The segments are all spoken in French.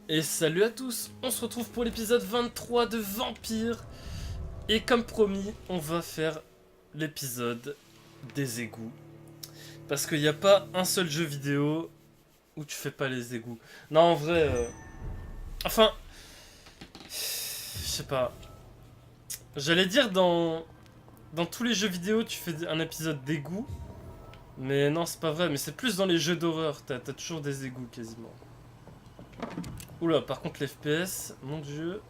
Et salut à tous, on se retrouve pour l'épisode 23 de Vampyr. Et comme promis, on va faire l'épisode des égouts. Parce qu'il n'y a pas un seul jeu vidéo où tu fais pas les égouts. Non, en vrai... Enfin... Je sais pas. J'allais dire dans tous les jeux vidéo, tu fais un épisode d'égouts. Mais non, c'est pas vrai. Mais c'est plus dans les jeux d'horreur. T'as toujours des égouts, quasiment. Oula, par contre, les FPS, mon dieu.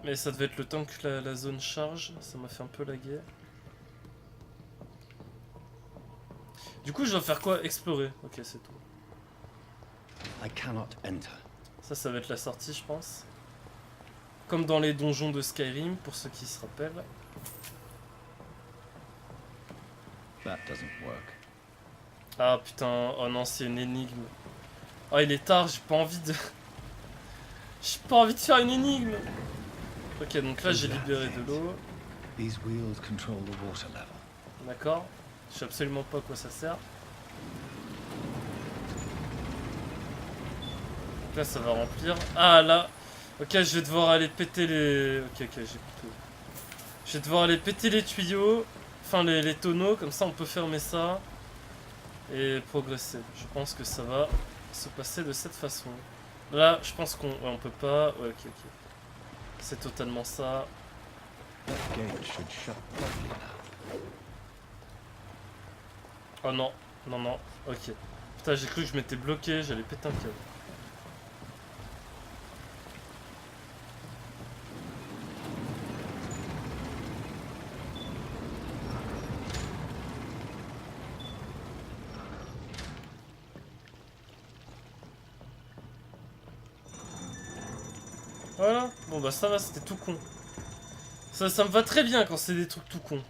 Mais ça devait être le temps que la zone charge. Ça m'a fait un peu laguer. Du coup, je dois faire quoi? Explorer. Ok, c'est tout. Ça va être la sortie, je pense. Comme dans les donjons de Skyrim, pour ceux qui se rappellent. Ah putain, oh non, c'est une énigme. Oh, il est tard, j'ai pas envie de... J'ai pas envie de faire une énigme. Ok, donc là, j'ai libéré de l'eau. D'accord. Je sais absolument pas à quoi ça sert. Donc là, ça va remplir. Ah, là. Ok, je vais devoir aller péter les... Ok, j'ai compris. Je vais devoir aller péter les tuyaux. Enfin, les tonneaux. Comme ça, on peut fermer ça. Et progresser. Je pense que ça va se passer de cette façon. Là, je pense qu'on on peut pas... Ouais, ok. C'est totalement ça. Oh non, non, ok. Putain, j'ai cru que je m'étais bloqué, j'allais péter un câble. Voilà, bon bah ça va, c'était tout con. Ça me va très bien quand c'est des trucs tout cons.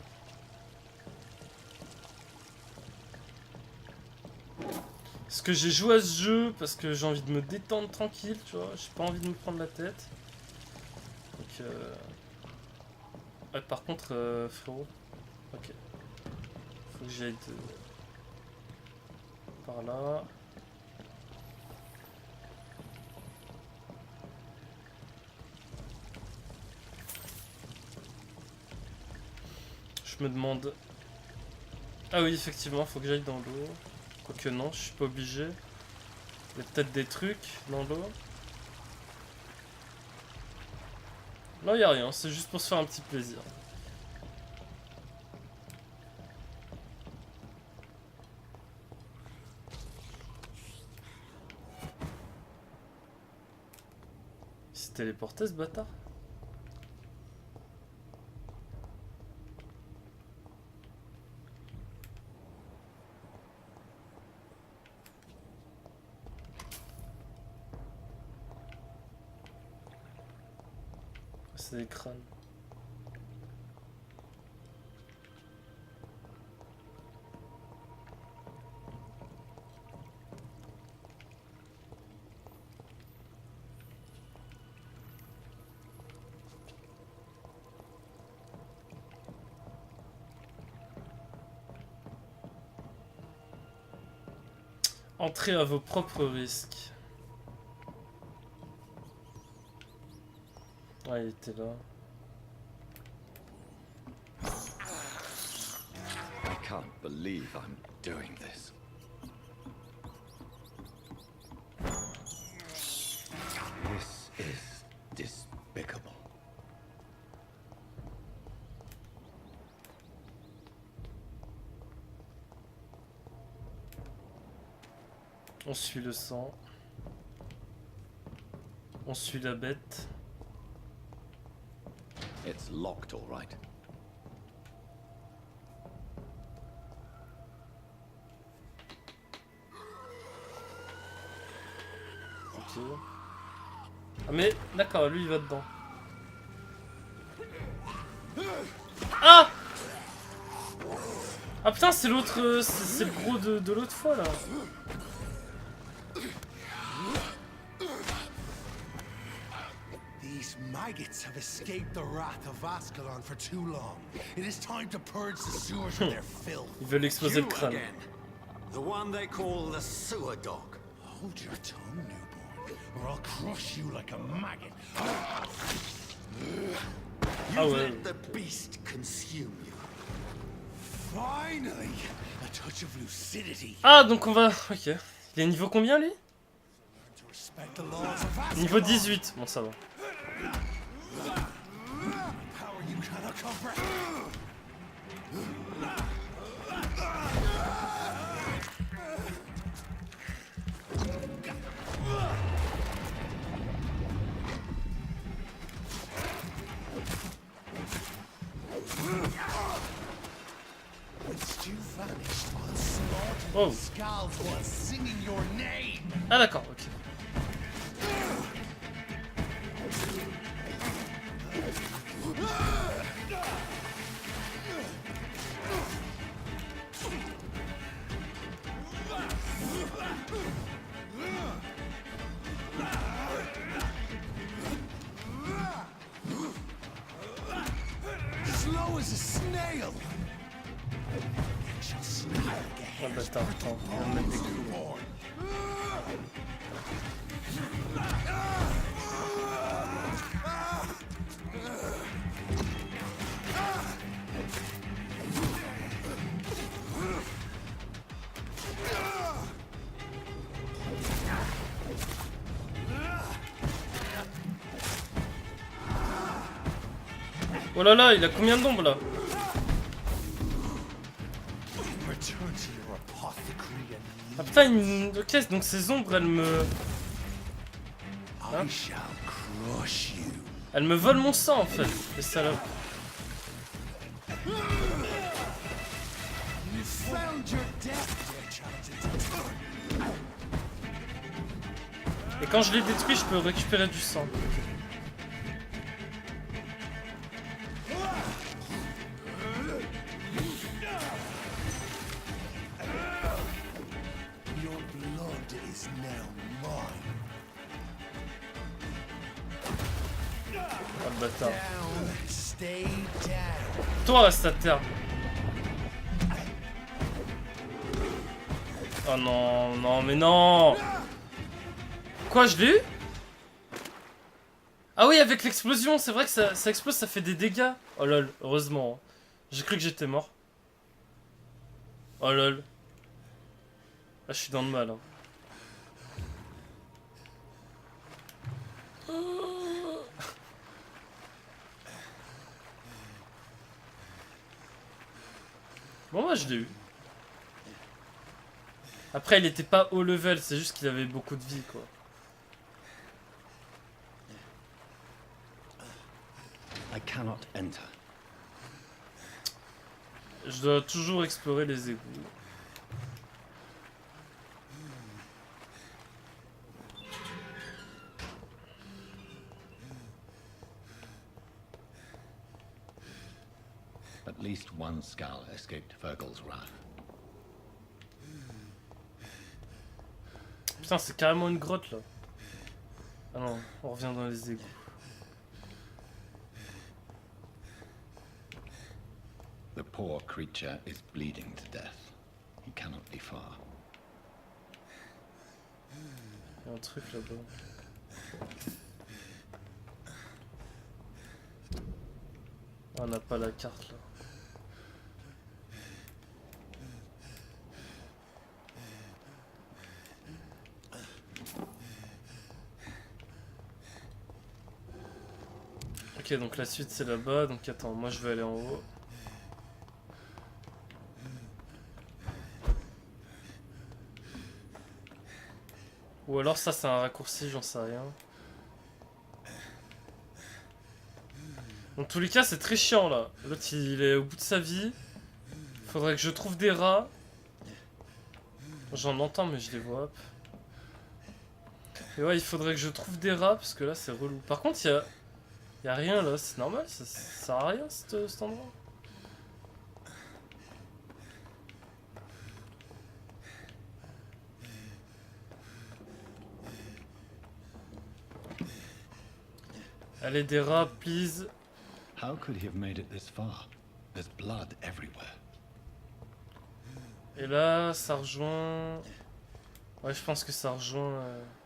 Parce que j'ai joué à ce jeu parce que j'ai envie de me détendre tranquille, tu vois. J'ai pas envie de me prendre la tête. Donc ouais, par contre, frérot. Ok. Faut que j'aille par là. Je me demande... Ah oui, effectivement, faut que j'aille dans l'eau. Quoique non, je suis pas obligé. Il y a peut-être des trucs dans l'eau. Non, il y a rien, c'est juste pour se faire un petit plaisir. Il s'est téléporté ce bâtard? C'est des crânes. Entrez à vos propres risques. Ah, il était là. I can't believe I'm doing this. This is despicable. On suit le sang. On suit la bête. It's locked, all right. Ok. Ah mais, d'accord, lui il va dedans. Ah! Ah putain, c'est l'autre... c'est le gros de l'autre fois là. Maggots have escaped the wrath of Ascalon for too long. It is time to purge the sewers of their filth. Ils veulent exploser le crâne. The one they call the sewer dog. Hold your tongue, newborn, or I'll crush you like a maggot. You've let the beast consume you. Finally, a touch of lucidity. Ah, donc on va... Ok. Il est niveau combien, lui? To respect the laws of Asgard. Niveau 18. Bon, ça va. Power you cannot comprehend. Oh. Skals was singing your name. Ah d'accord, ok. Slow as a snail. She'll snap like a Ah bah attends, on va mettre des coups. Oh là là, il a combien d'ombres là? Ah putain, ok, donc ces ombres, elles me... Hein? Elles me volent mon sang en fait, les salopes. Et quand je les détruis, je peux récupérer du sang. Oh le bâtard. Toi reste à terre. Oh non, non, mais non. Quoi, je l'ai eu? Ah oui, avec l'explosion, c'est vrai que ça explose, ça fait des dégâts. Oh lol, heureusement. J'ai cru que j'étais mort. Oh lol. Ah, je suis dans le mal. Hein. Bon, moi je l'ai eu. Après, il était pas haut level, c'est juste qu'il avait beaucoup de vie, quoi. I cannot enter. Je dois toujours explorer les égouts. At least one Skal escaped Fergal's wrath. Putain, c'est carrément une grotte là. Ah non, on revient dans les égouts. The poor creature is bleeding to death. He cannot be far. Il y a un truc là-bas. Ah, on n'a pas la carte là. Ok, donc la suite c'est là-bas, donc attends, moi je vais aller en haut. Ou alors ça c'est un raccourci, j'en sais rien. Dans tous les cas c'est très chiant là. L'autre il est au bout de sa vie. Faudrait que je trouve des rats. J'en entends mais je les vois. Et ouais, il faudrait que je trouve des rats parce que là c'est relou. Par contre il y a rien là, c'est normal, ça sert à rien cet endroit. Allez des rats, please. How could he have made it this far? There's blood everywhere. Et là, ça rejoint... Ouais, je pense que ça rejoint...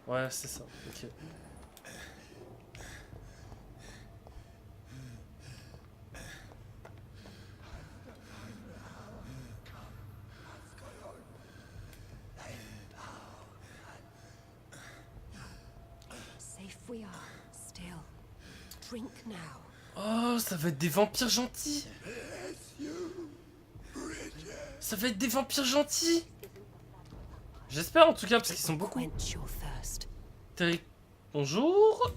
Ouais, c'est ça, ok. Safe we are, still. Drink now. Oh, ça va être des vampires gentils. Ça va être des vampires gentils. J'espère en tout cas, parce qu'ils sont beaucoup. Quench your thirst. Terry. Bonjour.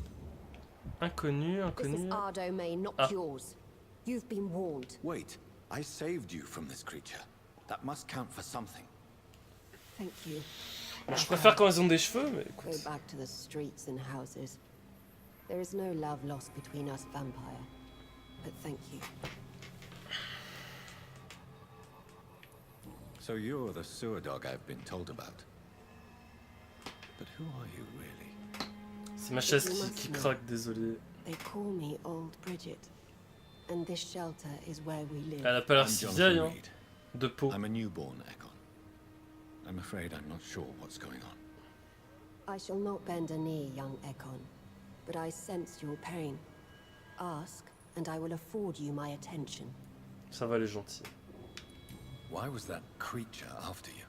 Inconnu, This inconnu. is our domain, not Ah. yours. You've been warned. Wait, I saved you from this creature. That must count for something. Thank you. Bon, je préfère quand ils ont des cheveux, mais Go écoute. back to the streets and houses. There is no love lost between us, Vampire. But thank you. So you're the sewer dog I've been told about. But who are you really? C'est ma chaise qui craque, désolé. They call me Old Bridget. And this shelter is where we live. Elle a pas l'air I'm si Jonathan vieille, hein. Reed. De peau. I'm a newborn Echo. I'm afraid I'm not sure what's going on. I shall not bend a knee, young Ekon. But I sense your pain. Ask, and I will afford you my attention. Ça va, les gentils. Why was that creature after you?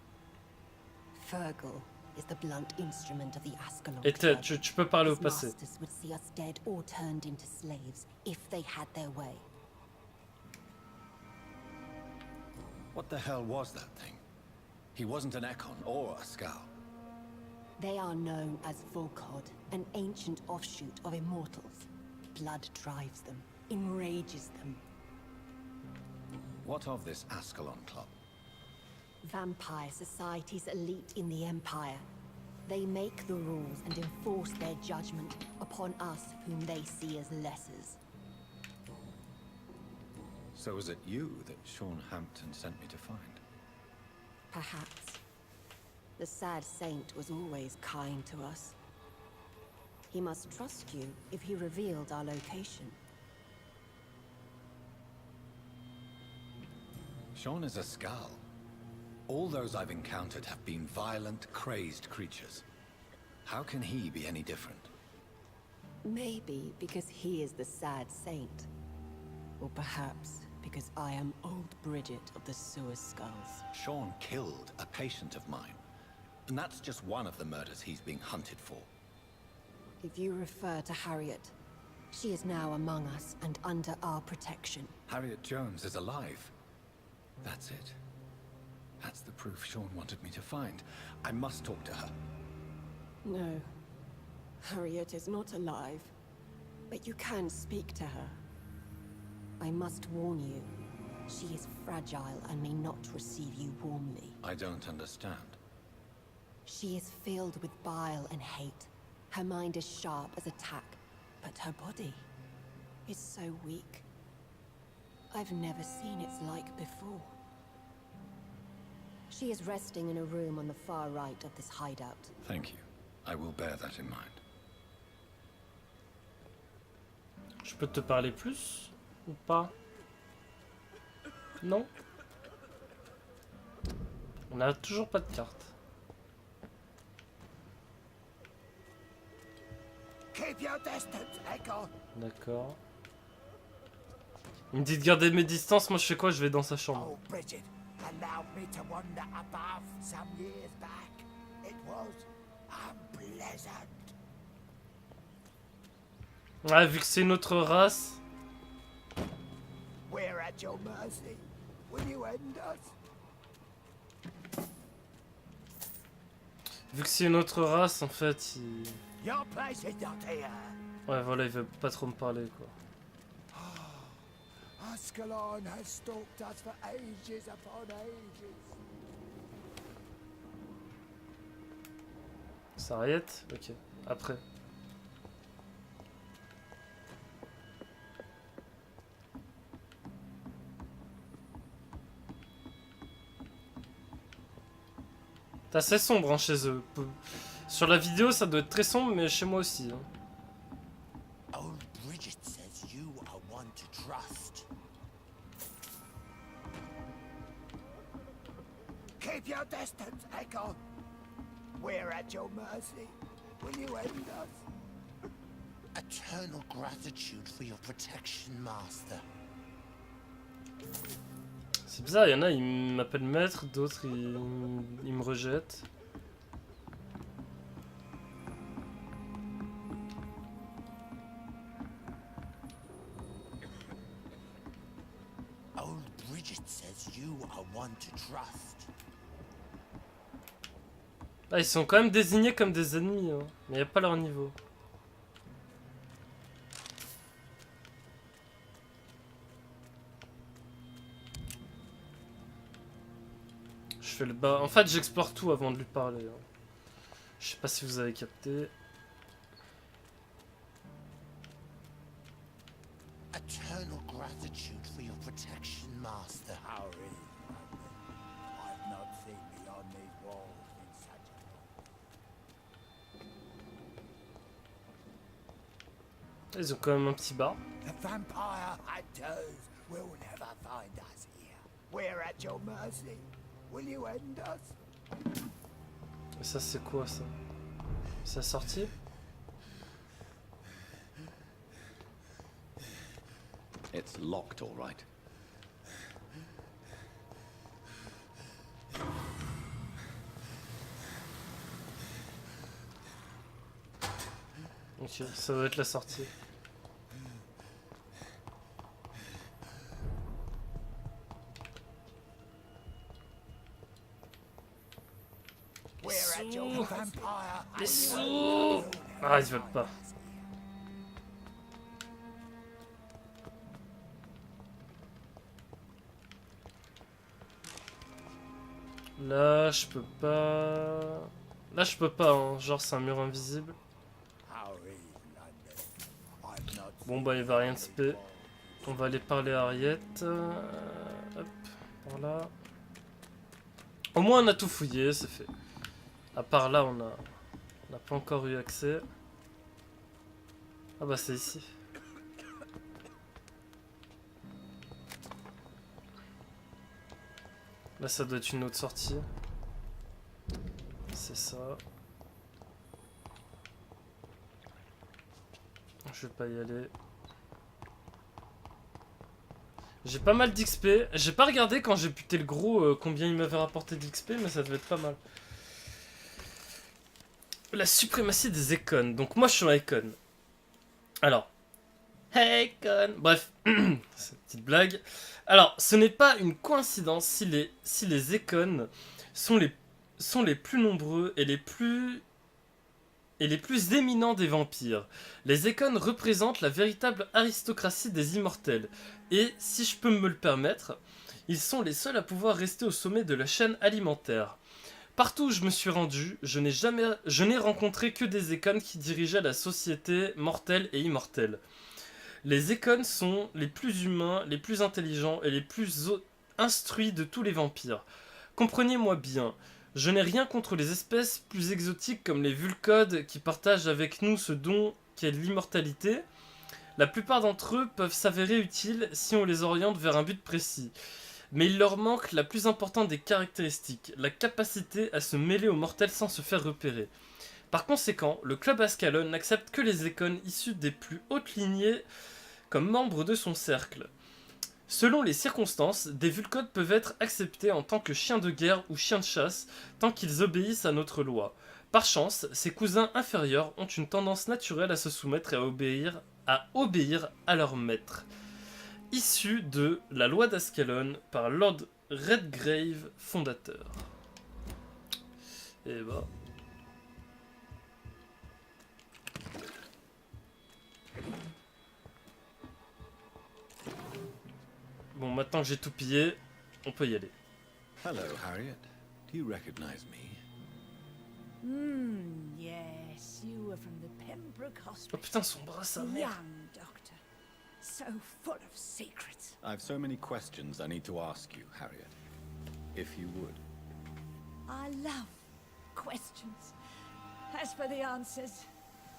Fergal is the blunt instrument of the Ascalon. Et Ted, tu peux parler au His passé. masters would see us dead or turned into slaves if they had their way. What the hell was that thing? He wasn't an Ekon or a Skal. They are known as Volkod, an ancient offshoot of immortals. Blood drives them, enrages them. What of this Ascalon Club? Vampire society's elite in the Empire. They make the rules and enforce their judgment upon us whom they see as lessers. So was it you that Sean Hampton sent me to find? Perhaps. The sad saint was always kind to us. He must trust you if he revealed our location. Sean is a Skal. All those I've encountered have been violent, crazed creatures. How can he be any different? Maybe because he is the sad saint. Or perhaps because I am old Bridget of the Sewer Skulls. Sean killed a patient of mine. And that's just one of the murders he's being hunted for. If you refer to Harriet, she is now among us and under our protection. Harriet Jones is alive. That's it. That's the proof Sean wanted me to find. I must talk to her. No. Harriet is not alive. But you can speak to her. I must warn you. She is fragile and may not receive you warmly. I don't understand. She is filled with bile and hate. Her mind is sharp as a tack, but her body is so weak. I've never seen its like before. She is resting in a room on the far right of this hideout. Thank you. I will bear that in mind. Je peux te parler plus ou pas? Non? On a toujours pas de carte. Keep your distance, Echo. D'accord. Il me dit de garder mes distances, moi je fais quoi? Je vais dans sa chambre. Oh, Bridget, allowed me to wander above some years back. It was unpleasant. Ouais, vu que c'est une autre race. We're at your mercy. Will you end us? Vu que c'est une autre race, en fait, il... Your place is not here. Ouais, voilà, il veut pas trop me parler, quoi. Ascalon has stalked us for ages upon ages. Ça arrête? Ok. Après. C'est assez sombre hein, chez eux. Sur la vidéo, ça doit être très sombre, mais chez moi aussi. Hein. Old Bridget says you are one to trust. Keep keep your distance, Echo. We're at your mercy. Will you end us? Eternal gratitude for your protection, Master. C'est bizarre, il y en a, ils m'appellent maître, d'autres, ils me rejettent. Old Bridget says you are one to trust. Ah, ils sont quand même désignés comme des ennemis, hein. Mais il n'y a pas leur niveau. Je fais le bas. En fait, j'explore tout avant de lui parler. Hein. Je sais pas si vous avez capté. Eternal gratitude for your protection, Master. How is I've not seen beyond these walls in such a long. Ils ont quand même un petit bar. The vampire hunters will never find us here. We're at your mercy. Will you end us? Et ça, c'est quoi ça? C'est sorti? It's locked, all right. Ok, ça doit être la sortie. Les sous! Ah, ils veulent pas. Là, je peux pas... Là, je peux pas, hein. Genre, c'est un mur invisible. Bon, bah, il va rien se payer. On va aller parler à Harriet. Hop, par là. Au moins, on a tout fouillé, c'est fait. À part là, on n'a pas encore eu accès. Ah bah, c'est ici. Là, ça doit être une autre sortie. C'est ça. Je vais pas y aller. J'ai pas mal d'XP. J'ai pas regardé quand j'ai buté le gros combien il m'avait rapporté d'XP, mais ça devait être pas mal. La suprématie des icônes. Donc moi je suis un icône. Alors. Hey icône. Bref. C'est une petite blague. Alors, ce n'est pas une coïncidence si les icônes sont les plus nombreux et les plus éminents des vampires. Les icônes représentent la véritable aristocratie des immortels. Et, si je peux me le permettre, ils sont les seuls à pouvoir rester au sommet de la chaîne alimentaire. Partout où je me suis rendu, je n'ai rencontré que des icônes qui dirigeaient la société mortelle et immortelle. Les icônes sont les plus humains, les plus intelligents et les plus instruits de tous les vampires. Comprenez-moi bien, je n'ai rien contre les espèces plus exotiques comme les vulcodes qui partagent avec nous ce don qu'est l'immortalité. La plupart d'entre eux peuvent s'avérer utiles si on les oriente vers un but précis. Mais il leur manque la plus importante des caractéristiques, la capacité à se mêler aux mortels sans se faire repérer. Par conséquent, le club Ascalon n'accepte que les icônes issus des plus hautes lignées comme membres de son cercle. Selon les circonstances, des vulcodes peuvent être acceptés en tant que chiens de guerre ou chiens de chasse, tant qu'ils obéissent à notre loi. Par chance, ses cousins inférieurs ont une tendance naturelle à se soumettre et à obéir à leur maître. Issu de la loi d'Ascalon par Lord Redgrave, fondateur. Et bah... Bon, maintenant que j'ai tout pillé, on peut y aller. Hello, Harriet. Do you recognize me? Yes, you were from the Pembroke Oh Hospital. putain, son bras, sa mère. Young doctor, so full of secrets. I've so many questions I need to ask you, Harriet. If you would. I love questions. As for the answers,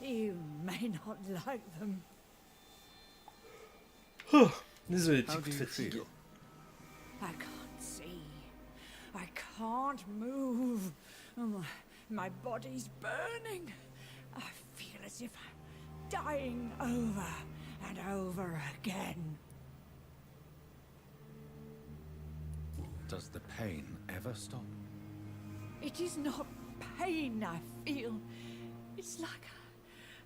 you may not like them. Désolé, petit How coup do de you fatigue. feel? I can't see. I can't move. My body's burning. I feel as if I'm dying over and over again. Does the pain ever stop? It is not pain I feel. It's like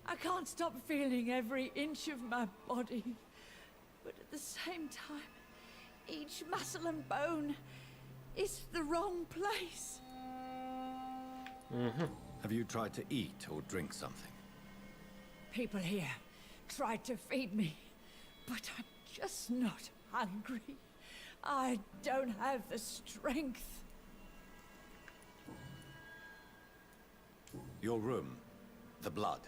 I can't stop feeling every inch of my body. But at the same time, each muscle and bone is the wrong place. Have you tried to eat or drink something? People here tried to feed me, but I'm just not hungry. I don't have the strength. Your room, the blood.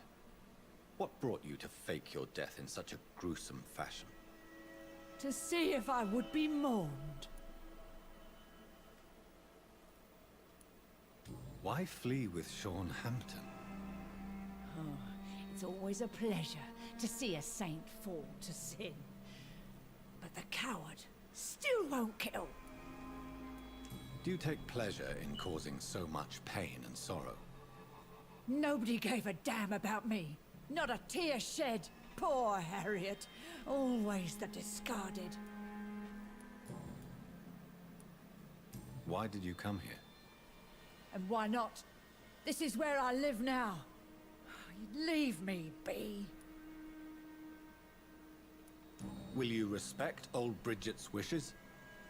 What brought you to fake your death in such a gruesome fashion? To see if I would be mourned. Why flee with Sean Hampton? Oh, it's always a pleasure to see a saint fall to sin. But the coward still won't kill. Do you take pleasure in causing so much pain and sorrow? Nobody gave a damn about me. Not a tear shed. Poor Harriet. Always the discarded. Why did you come here? And why not? This is where I live now. Leave me be. Will you respect old Bridget's wishes?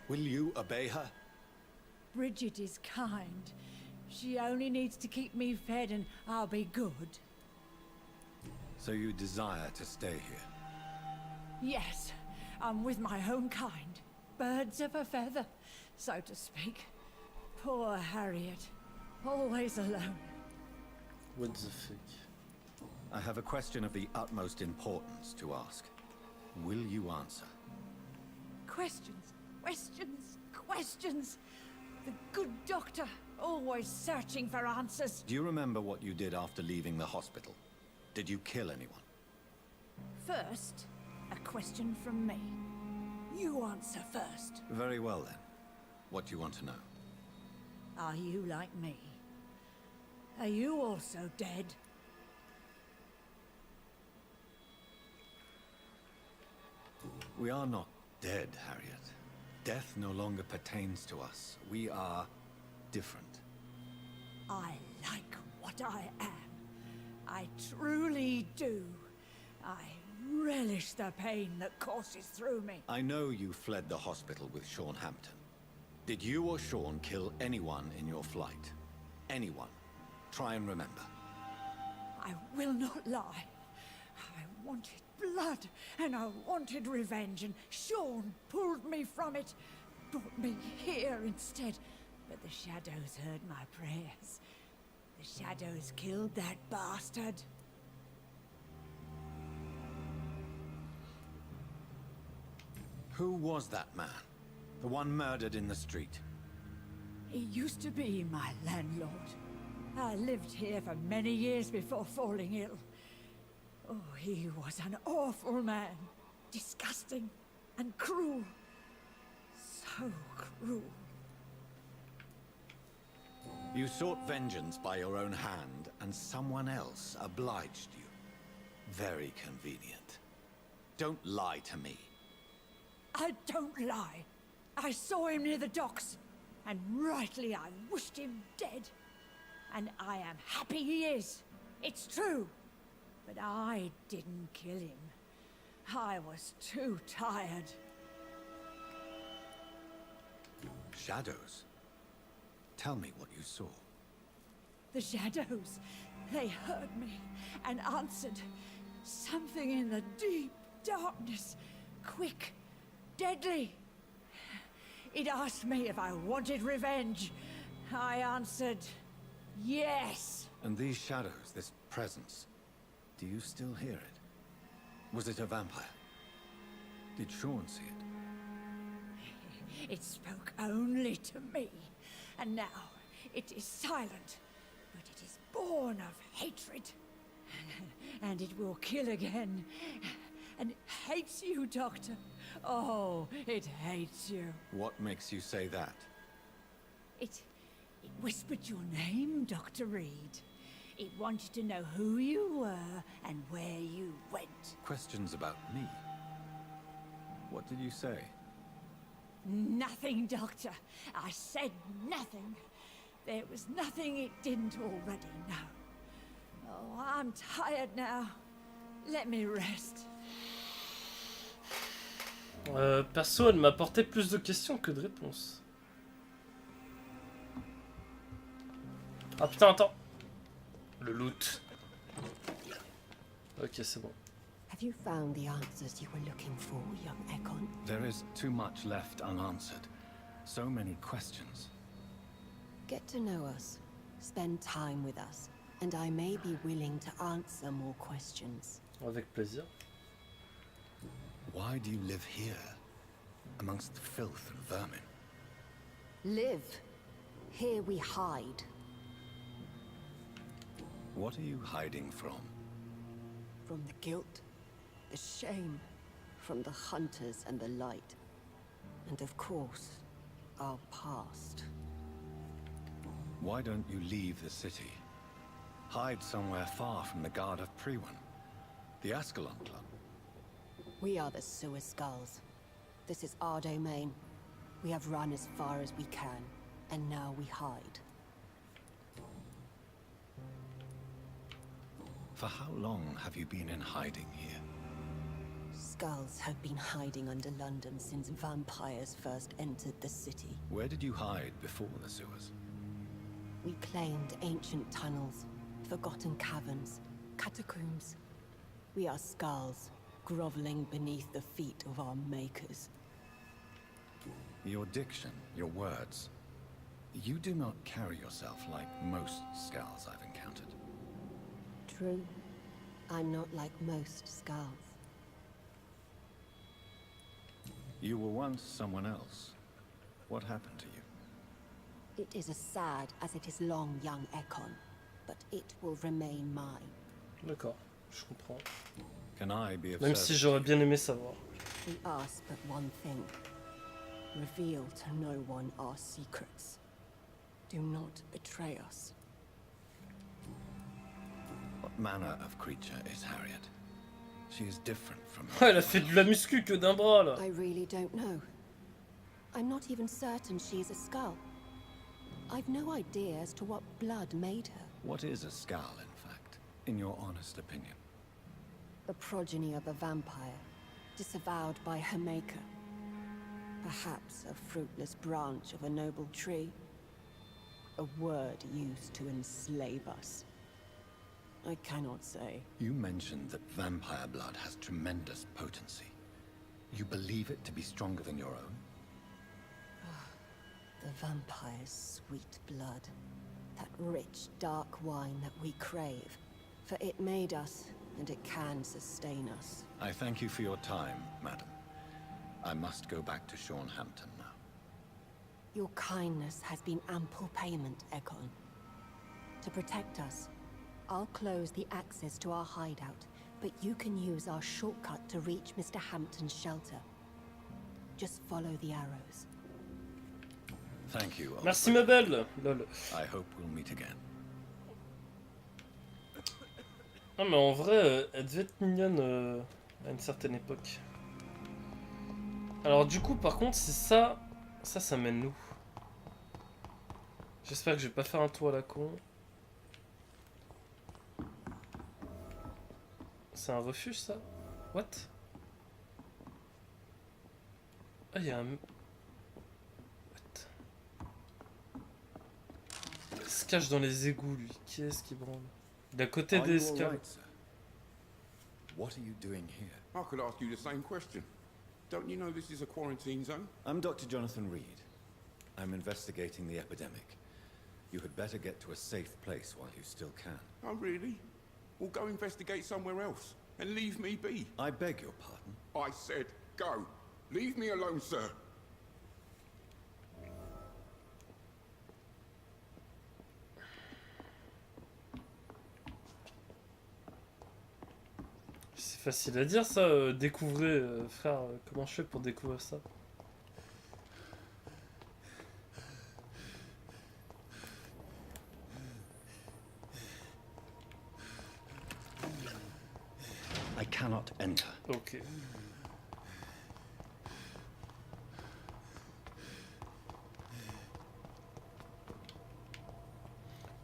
Will you obey her? Bridget is kind. She only needs to keep me fed and I'll be good. So you desire to stay here? Yes, I'm with my own kind. Birds of a feather, so to speak. Poor Harriet. Always alone. What the fuck? I have a question of the utmost importance to ask. Will you answer? Questions, questions, questions. The good doctor, always searching for answers. Do you remember what you did after leaving the hospital? Did you kill anyone? First, a question from me. You answer first. Very well then. What do you want to know? Are you like me? Are you also dead? We are not dead, Harriet. Death no longer pertains to us. We are different. I like what I am. I truly do. I relish the pain that courses through me. I know you fled the hospital with Sean Hampton. Did you or Sean kill anyone in your flight? Anyone? Try and remember. I will not lie. I wanted blood, and I wanted revenge, and Sean pulled me from it, brought me here instead. But the shadows heard my prayers. The shadows killed that bastard. Who was that man? The one murdered in the street? He used to be my landlord. I lived here for many years before falling ill. Oh, he was an awful man. Disgusting and cruel. So cruel. You sought vengeance by your own hand, and someone else obliged you. Very convenient. Don't lie to me. I don't lie. I saw him near the docks, and rightly I wished him dead. And I am happy he is. It's true. But I didn't kill him. I was too tired. Shadows? Tell me what you saw. The shadows, they heard me and answered. Something in the deep darkness. Quick, deadly. It asked me if I wanted revenge. I answered, yes. And these shadows, this presence, do you still hear it? Was it a vampire? Did Sean see it? It spoke only to me. And now it is silent. But it is born of hatred. And it will kill again. And it hates you, Doctor. Oh, it hates you. What makes you say that? It whispered your name, Dr. Reed. It wanted to know who you were and where you went. Questions about me? What did you say? Nothing, Doctor. I said nothing. There was nothing it didn't already know. Oh, I'm tired now. Let me rest. Perso, elle m'a apporté plus de questions que de réponses. Ah putain, attends. Le loot. Ok, c'est bon. Have you found the answers you were looking for, young Ekon? There is too much left unanswered. So many questions. Get to know us, spend time with us, and I may be willing to answer more questions. Avec plaisir. Why do you live here, amongst the filth and vermin? Live. Here we hide. What are you hiding from? From the guilt, the shame, from the hunters and the light. And of course, our past. Why don't you leave the city? Hide somewhere far from the guard of Priwen, the Ascalon Club. We are the sewer Skals. This is our domain. We have run as far as we can, and now we hide. For how long have you been in hiding here? Skals have been hiding under London since vampires first entered the city. Where did you hide before the sewers? We claimed ancient tunnels, forgotten caverns, catacombs. We are Skals, groveling beneath the feet of our makers. Your diction, your words. You do not carry yourself like most Skals I've encountered. True. I'm not like most Skals. You were once someone else. What happened to you? It is as sad as it is long, young Ekon, but it will remain mine. D'accord, je comprends. Can I be of Même si service? j'aurais bien aimé savoir. We ask but one thing. Reveal to no one our secrets. Do not betray us. What manner of creature is Harriet? She is different from Ouais, elle a fait de la muscu que d'un bras là. I really don't know. I'm not even certain she is a Skull. I've no idea as to what blood made her. What is a Skal, in fact, in your honest opinion? The progeny of a vampire, disavowed by her maker. Perhaps a fruitless branch of a noble tree. A word used to enslave us. I cannot say. You mentioned that vampire blood has tremendous potency. You believe it to be stronger than your own? The vampire's sweet blood. That rich, dark wine that we crave. For it made us, and it can sustain us. I thank you for your time, madam. I must go back to Hampton now. Your kindness has been ample payment, Ekon. To protect us, I'll close the access to our hideout, but you can use our shortcut to reach Mr. Hampton's shelter. Just follow the arrows. Thank you. old Merci friend. ma belle. Lol. I hope we'll meet again. Non mais en vrai, elle devait être mignonne à une certaine époque. Alors du coup, par contre, si ça mène où? J'espère que je vais pas faire un tour à la con. C'est un refuge ça? What? Ah, il y a un... What? Il se cache dans les égouts lui. Qui est-ce qui branle? D'à côté Are des you all Skals. right, sir? What are you doing here? I could ask you the same question. Don't you know this is a quarantine zone? I'm Dr. Jonathan Reed. I'm investigating the epidemic. You had better get to a safe place while you still can. Oh, really? Well, go investigate somewhere else and leave me be. I beg your pardon. I said go. Leave me alone, sir. C'est facile à dire ça, découvrez, frère, comment je fais pour découvrir ça? cannot enter. Ok.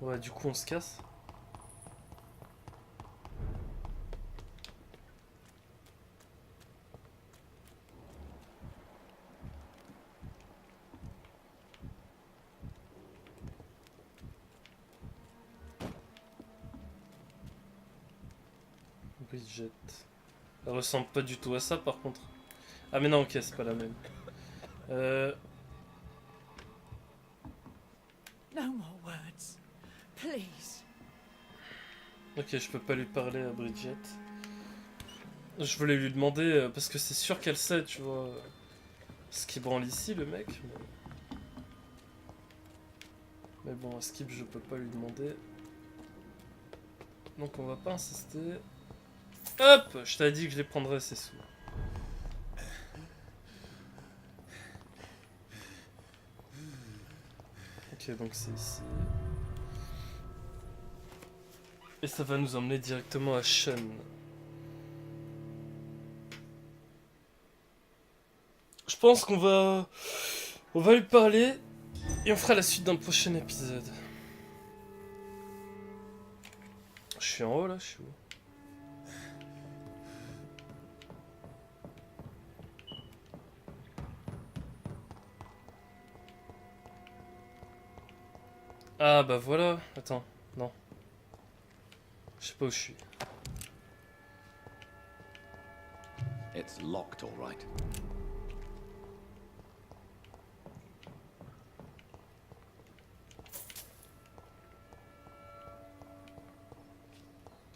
Ouais, du coup on se casse. Bridget. Elle ressemble pas du tout à ça par contre. Ah mais non, ok, c'est pas la même. No more words. Please. Ok, je peux pas lui parler à Bridget. Je voulais lui demander, parce que c'est sûr qu'elle sait, tu vois, ce qui branle ici, le mec. Mais bon, à Skip, je peux pas lui demander. Donc on va pas insister. Hop, je t'avais dit que je les prendrais ces sous. Ok, donc c'est ici. Et ça va nous emmener directement à chaîne. Je pense qu'on va... On va lui parler et on fera la suite d'un prochain épisode. Je suis en haut là, je suis où? Ah bah voilà, attends, non. Je sais pas où je suis. It's locked, all right.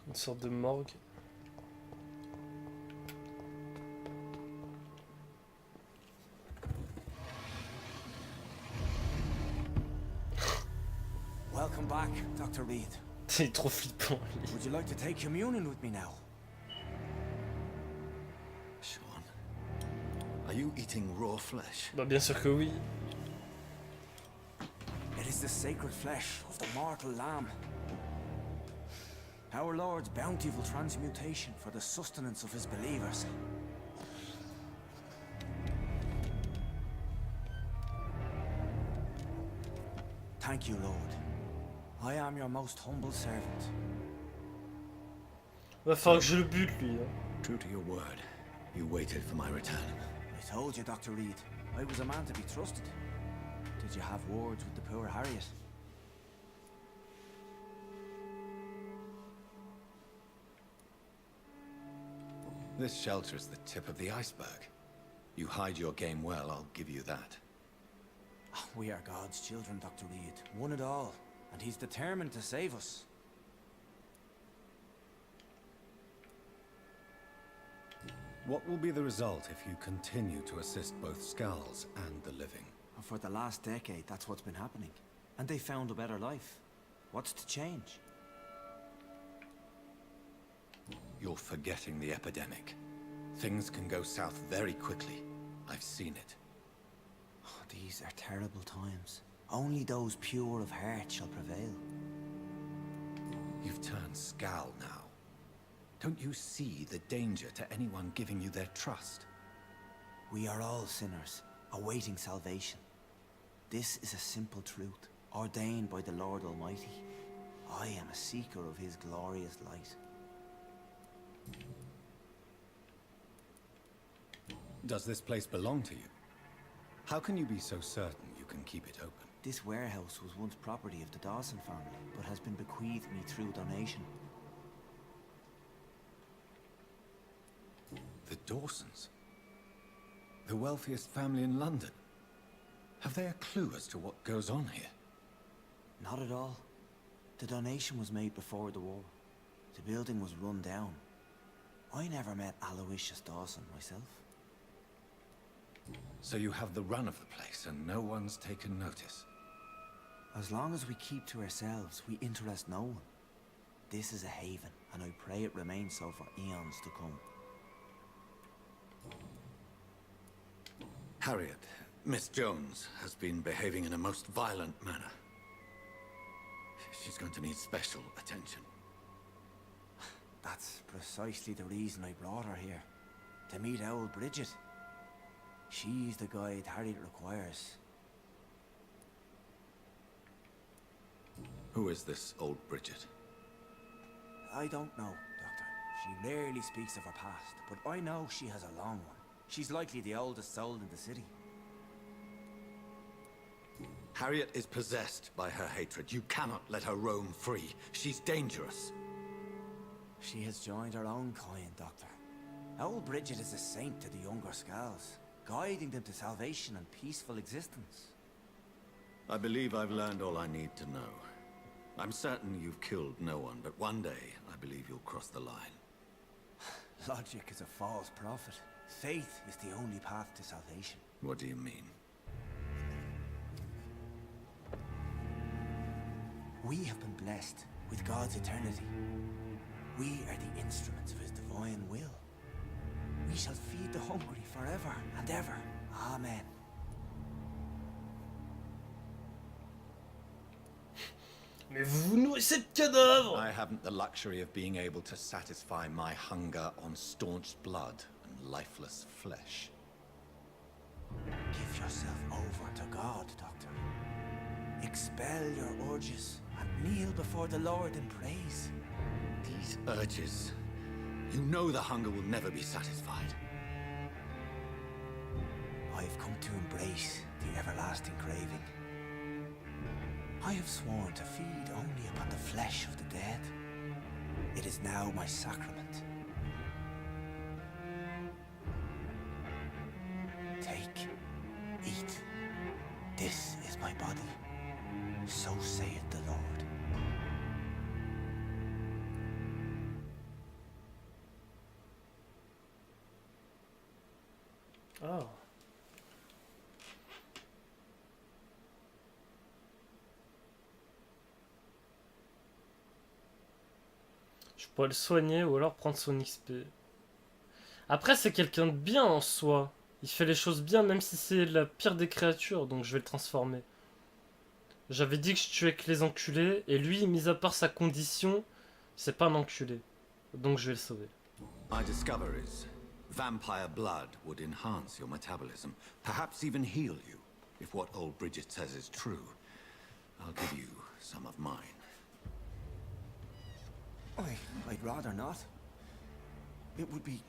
Une sorte de morgue. Welcome back, Dr. Reed. Il est trop flippant. lui. Would you like to take communion with me now? Sean, are you eating raw flesh? Bah bien sûr que oui. It is the sacred flesh of the mortal lamb. Our Lord's bountiful transmutation for the sustenance of his believers. Thank you, Lord. I am your most humble servant. Va falloir que je le bute lui. Hein. True to your word, you waited for my return. I told you, Dr. Reed, I was a man to be trusted. Did you have words with the poor Harriet? This shelter's the tip of the iceberg. You hide your game well, I'll give you that. We are God's children, Dr. Reed, one and all, and he's determined to save us. What will be the result if you continue to assist both Skals and the living? For the last decade, that's what's been happening. And they found a better life. What's to change? You're forgetting the epidemic. Things can go south very quickly. I've seen it. Oh, these are terrible times. Only those pure of heart shall prevail. You've turned Skal now. Don't you see the danger to anyone giving you their trust? We are all sinners, awaiting salvation. This is a simple truth, ordained by the Lord Almighty. I am a seeker of his glorious light. Does this place belong to you? How can you be so certain you can keep it open? This warehouse was once property of the Dawson family, but has been bequeathed me through donation. The Dawsons? The wealthiest family in London? Have they a clue as to what goes on here? Not at all. The donation was made before the war. The building was run down. I never met Aloysius Dawson myself. So you have the run of the place and no one's taken notice? As long as we keep to ourselves, we interest no one. This is a haven, and I pray it remains so for eons to come. Harriet, Miss Jones, has been behaving in a most violent manner. She's going to need special attention. That's precisely the reason I brought her here. To meet old Bridget. She's the guide Harriet requires. Who is this old Bridget? I don't know, Doctor. She rarely speaks of her past, but I know she has a long one. She's likely the oldest soul in the city. Harriet is possessed by her hatred. You cannot let her roam free. She's dangerous. She has joined her own kind, Doctor. Old Bridget is a saint to the younger Skals, guiding them to salvation and peaceful existence. I believe I've learned all I need to know. I'm certain you've killed no one, but one day I believe you'll cross the line. Logic is a false prophet. Faith is the only path to salvation. What do you mean? We have been blessed with God's eternity. We are the instruments of his divine will. We shall feed the hungry forever and ever. Amen. Mais vous vous nourrissez de cadavres! I haven't the luxury of being able to satisfy my hunger on staunch blood and lifeless flesh. Give yourself over to God, Doctor. Expel your urges and kneel before the Lord in praise. These urges. You know the hunger will never be satisfied. I've come to embrace the everlasting craving. I have sworn to feed only upon the flesh of the dead. It is now my sacrament. Take, eat. This is my body. So saith the Lord. Oh. Je pourrais le soigner ou alors prendre son XP. Après, c'est quelqu'un de bien en soi. Il fait les choses bien même si c'est la pire des créatures, donc je vais le transformer. J'avais dit que je tuais que les enculés, et lui, mis à part sa condition, c'est pas un enculé. Donc je vais le sauver. My discoveries. Vampire blood would enhance your metabolism, perhaps even heal you. If what old Bridget says is true, I'll give you some of mine. I'd rather not. It would be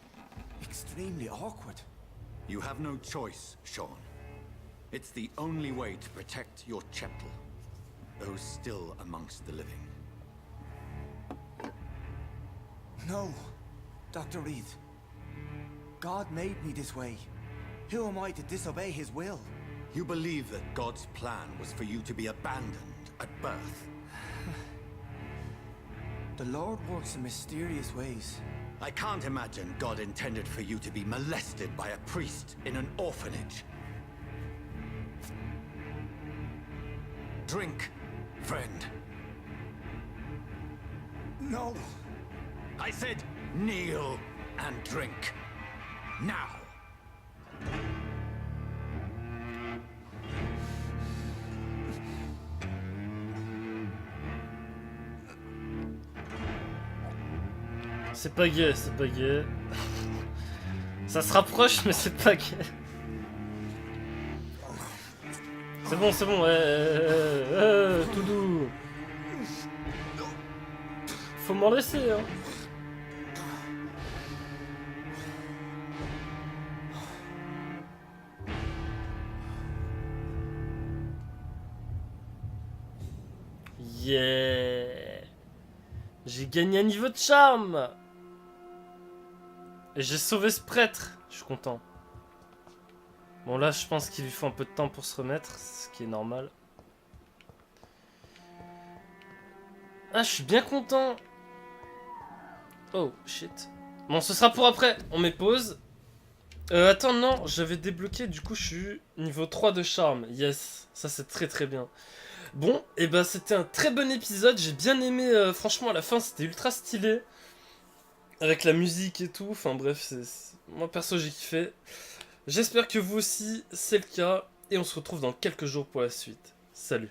extremely awkward. You have no choice, Sean. It's the only way to protect your cheptel, those still amongst the living. No, Dr. Reed. God made me this way. Who am I to disobey his will? You believe that God's plan was for you to be abandoned at birth. The Lord works in mysterious ways. I can't imagine God intended for you to be molested by a priest in an orphanage. Drink, friend. No! I said kneel and drink. Now! C'est pas gay, c'est pas gay. Ça se rapproche, mais c'est pas gay. C'est bon, tout doux. Faut m'en laisser, hein. Yeah. J'ai gagné un niveau de charme. Et j'ai sauvé ce prêtre. Je suis content. Bon là je pense qu'il lui faut un peu de temps pour se remettre, ce qui est normal. Ah je suis bien content. Oh shit. Bon ce sera pour après, on met pause. Attends non, j'avais débloqué, du coup je suis niveau 3 de charme. Yes, ça c'est très très bien. Bon, et bah c'était un très bon épisode, j'ai bien aimé, franchement à la fin c'était ultra stylé. Avec la musique et tout, enfin bref, moi perso j'ai kiffé. J'espère que vous aussi c'est le cas, et on se retrouve dans quelques jours pour la suite. Salut.